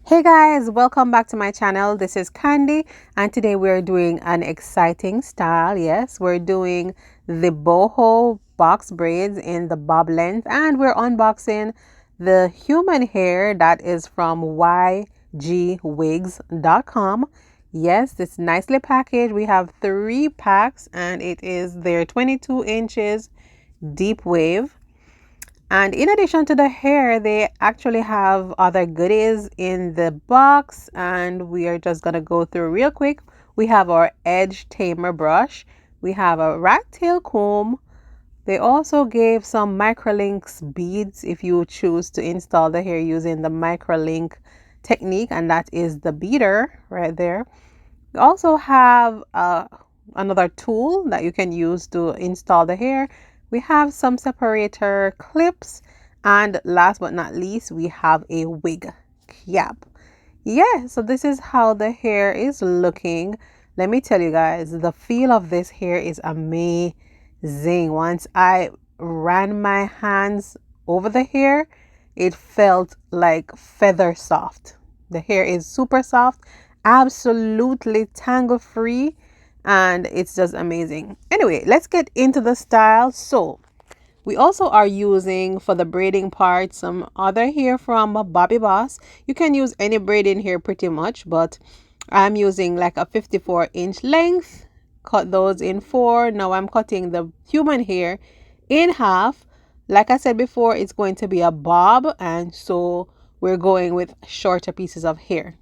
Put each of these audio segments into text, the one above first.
Hey guys, welcome back to my channel. This is Candy and today we're doing an exciting style. Yes, we're doing the boho box braids in the bob length and we're unboxing the human hair that is from YGwigs.com. Yes, it's nicely packaged. We have 3 packs and it is their 22 inches deep wave. And in addition to the hair, they actually have other goodies in the box, and we are just going to go through real quick. We have our edge tamer brush. We have a rat tail comb. They also gave some microlinks beads if you choose to install the hair using the microlink technique, and that is the beater right there. We also have another tool that you can use to install the hair. We have some separator clips, and last but not least, we have a wig cap. Yeah, so this is how the hair is looking. Let me tell you guys, the feel of this hair is amazing. Once I ran my hands over the hair, it felt like feather soft. The hair is super soft, absolutely tangle free, and it's just amazing. Anyway, let's get into the style. So we also are using for the braiding part some other hair from Bobby Boss. You can use any braiding hair pretty much, but I'm using like a 54-inch length. Cut those in 4. Now I'm cutting the human hair in half. Like I said before, it's going to be a bob, and so we're going with shorter pieces of hair.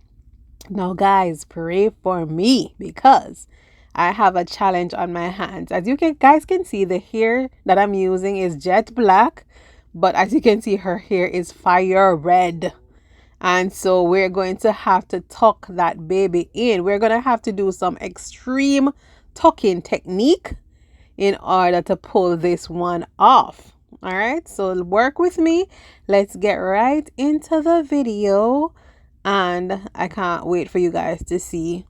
Now guys, pray for me because I have a challenge on my hands. As you guys can see, the hair that I'm using is jet black, but as you can see, her hair is fire red. And so we're going to have to tuck that baby in. We're going to have to do some extreme tucking technique in order to pull this one off. All right, so work with me. Let's get right into the video. And I can't wait for you guys to see,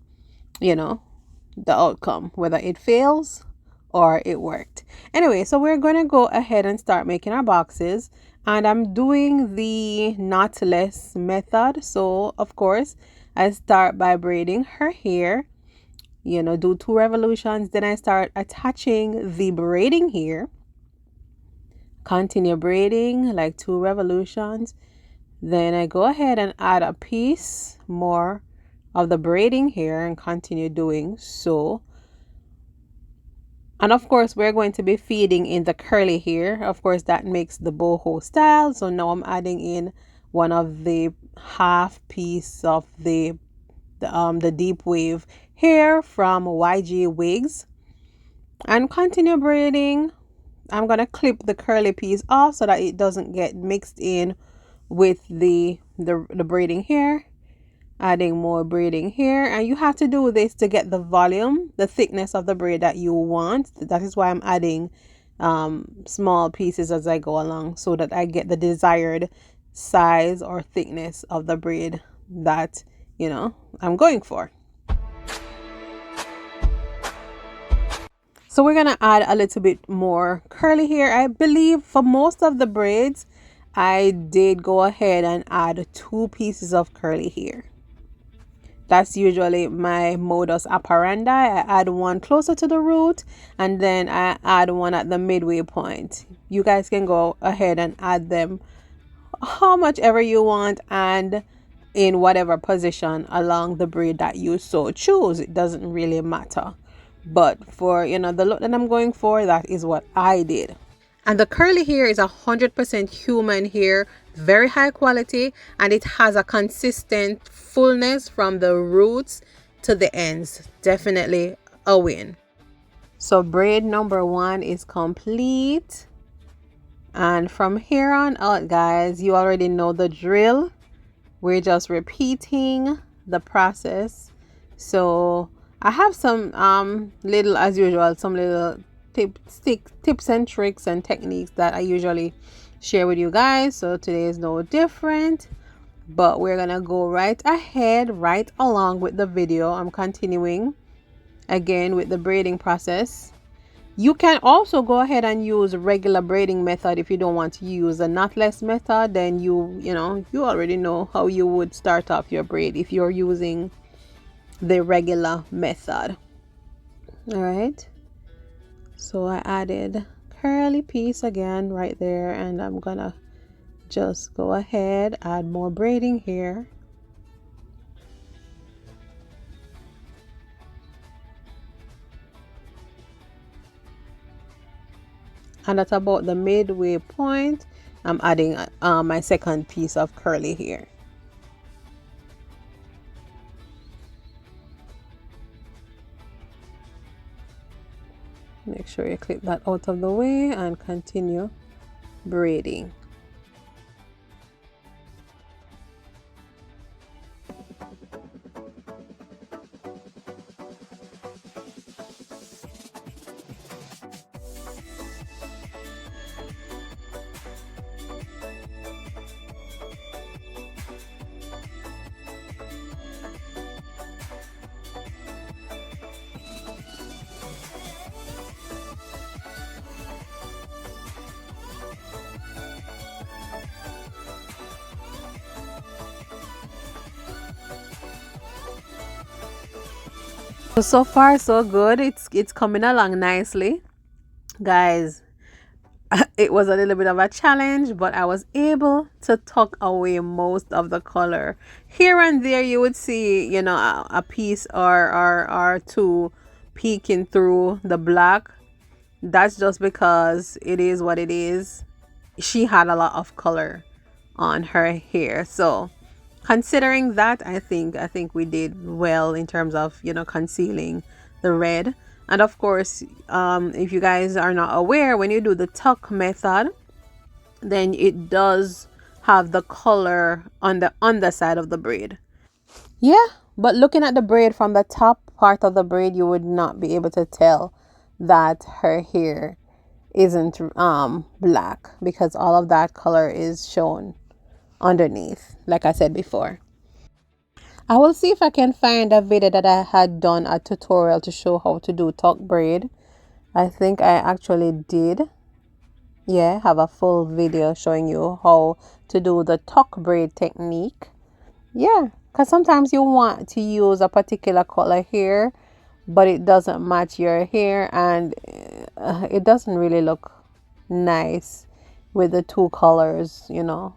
the outcome, whether it fails or it worked. Anyway, so we're going to go ahead and start making our boxes. And I'm doing the knotless method. So, of course, I start by braiding her hair. Do 2 revolutions. Then I start attaching the braiding here. Continue braiding like 2 revolutions. Then I go ahead and add a piece more of the braiding here and continue doing so. And of course, we're going to be feeding in the curly hair. Of course, that makes the boho style. So now I'm adding in one of the half piece of the deep wave hair from YGwigs. And continue braiding. I'm going to clip the curly piece off so that it doesn't get mixed in with the braiding hair. Adding more braiding here, and you have to do this to get the volume, the thickness of the braid that you want. That is why I'm adding small pieces as I go along, so that I get the desired size or thickness of the braid that I'm going for. So we're gonna add a little bit more curly here. I believe for most of the braids I did go ahead and add 2 pieces of curly hair. That's usually my modus operandi. I add one closer to the root and then I add one at the midway point. You guys can go ahead and add them how much ever you want and in whatever position along the braid that you so choose. It doesn't really matter. But for the look that I'm going for, that is what I did. And the curly hair is 100% human hair, very high quality, and it has a consistent fullness from the roots to the ends. Definitely a win. So braid number 1 is complete. And from here on out, guys, you already know the drill. We're just repeating the process. So I have some little, as usual, some little tips and tricks and techniques that I usually share with you guys. So today is no different, but we're gonna go right ahead, right along with the video. I'm continuing again with the braiding process. You can also go ahead and use regular braiding method. If you don't want to use a knotless method, then you know, you already know how you would start off your braid if you're using the regular method. All right, so I added curly piece again right there, and I'm gonna just go ahead, add more braiding here. And at about the midway point, I'm adding my second piece of curly here. Make sure you clip that out of the way and continue braiding. So far so good. It's coming along nicely, guys. It was a little bit of a challenge, but I was able to tuck away most of the color. Here and there you would see, you know, a piece or two peeking through the black. That's just because it is what it is. She had a lot of color on her hair, so considering that, I think we did well in terms of, you know, concealing the red. And of course, if you guys are not aware, when you do the tuck method, then it does have the color on the underside of the braid. Yeah, but looking at the braid from the top part of the braid, you would not be able to tell that her hair isn't black, because all of that color is shown underneath, like I said before. I will see if I can find a video that I had done a tutorial to show how to do tuck braid. I think I actually did. Yeah, have a full video showing you how to do the tuck braid technique. Yeah, because sometimes you want to use a particular color here, but it doesn't match your hair, and it doesn't really look nice with the two colors, you know,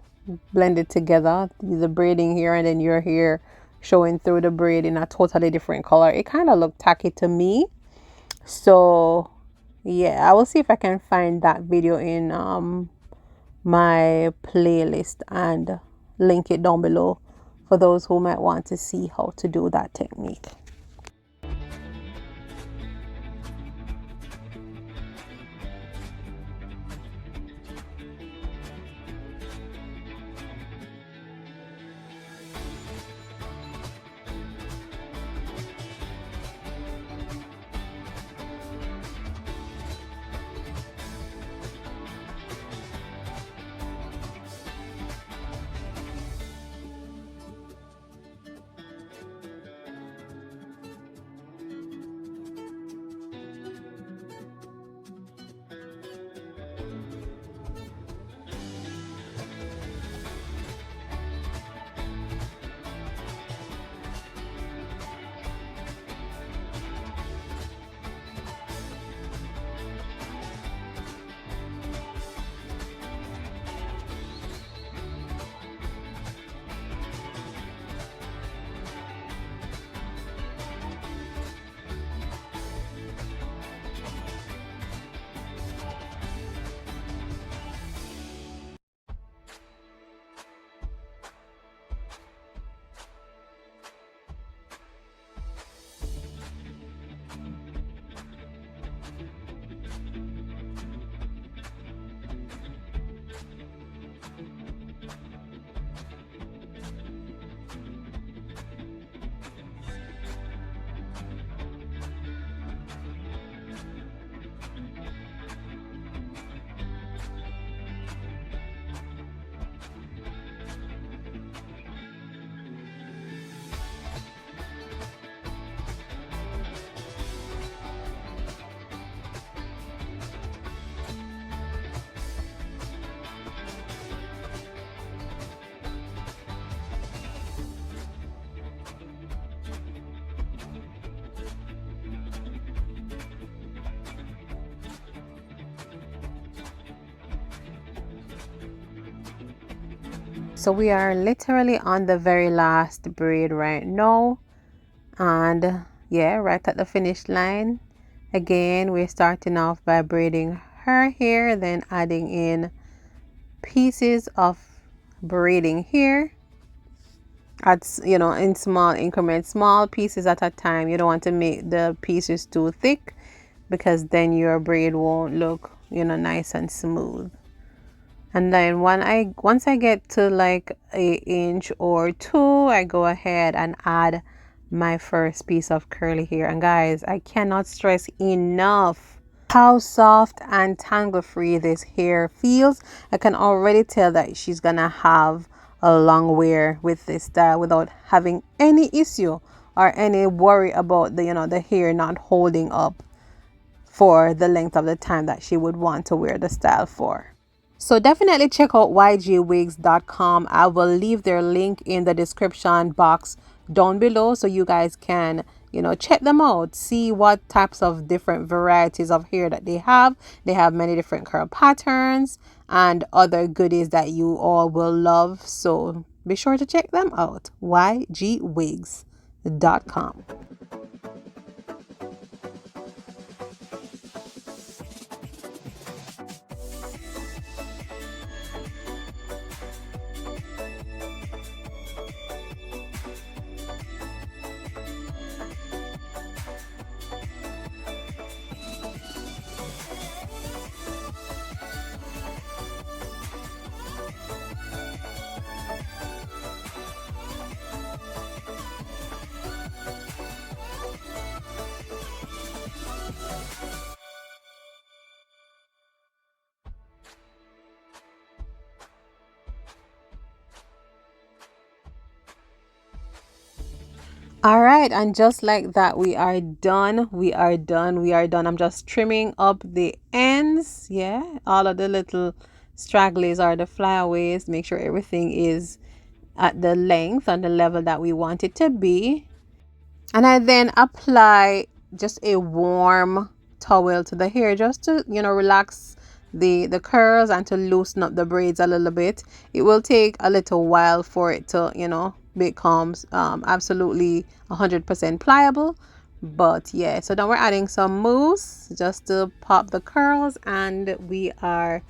blended together. The braiding here and then your hair showing through the braid in a totally different color. It kind of looked tacky to me. So yeah, I will see if I can find that video in my playlist and link it down below for those who might want to see how to do that technique. so we are literally on the very last braid right now, and yeah, right at the finish line. Again, we're starting off by braiding her hair, then adding in pieces of braiding here at, you know, in small increments, small pieces at a time. You don't want to make the pieces too thick, because then your braid won't look, you know, nice and smooth. And then once I get to like an inch or two, I go ahead and add my first piece of curly hair. And guys, I cannot stress enough how soft and tangle free this hair feels. I can already tell that she's gonna have a long wear with this style without having any issue or any worry about the, you know, the hair not holding up for the length of the time that she would want to wear the style for. So definitely check out YGwigs.com. I will leave their link in the description box down below, so you guys can, you know, check them out, see what types of different varieties of hair that they have. They have many different curl patterns and other goodies that you all will love. So be sure to check them out. YGwigs.com. All right, and just like that, we are done. I'm just trimming up the ends. Yeah, all of the little stragglers or the flyaways. Make sure everything is at the length and the level that we want it to be. And I then apply just a warm towel to the hair, just to, you know, relax the curls and to loosen up the braids a little bit. It will take a little while for it to, you know, becomes absolutely 100% pliable. But yeah, so now we're adding some mousse just to pop the curls, and we are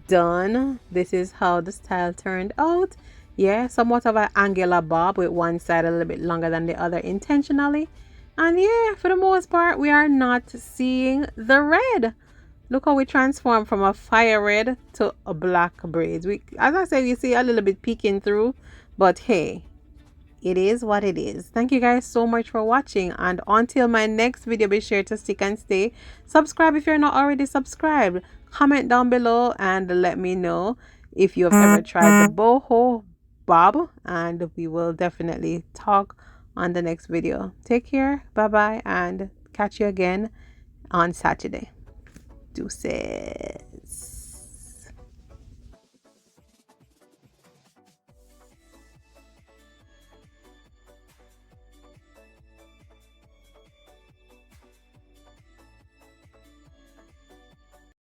done. This is how the style turned out. Yeah, somewhat of an angular bob with one side a little bit longer than the other intentionally. And yeah, for the most part, we are not seeing the red. Look how we transform from a fire red to a black braids. We, as I said, you see a little bit peeking through, but hey, it is what it is. Thank you guys so much for watching, and until my next video, be sure to stick and stay. Subscribe if you're not already subscribed. Comment down below and let me know if you have ever tried the BOHO bob, and we will definitely talk on the next video. Take care, bye bye, and catch you again on Saturday. Deuces.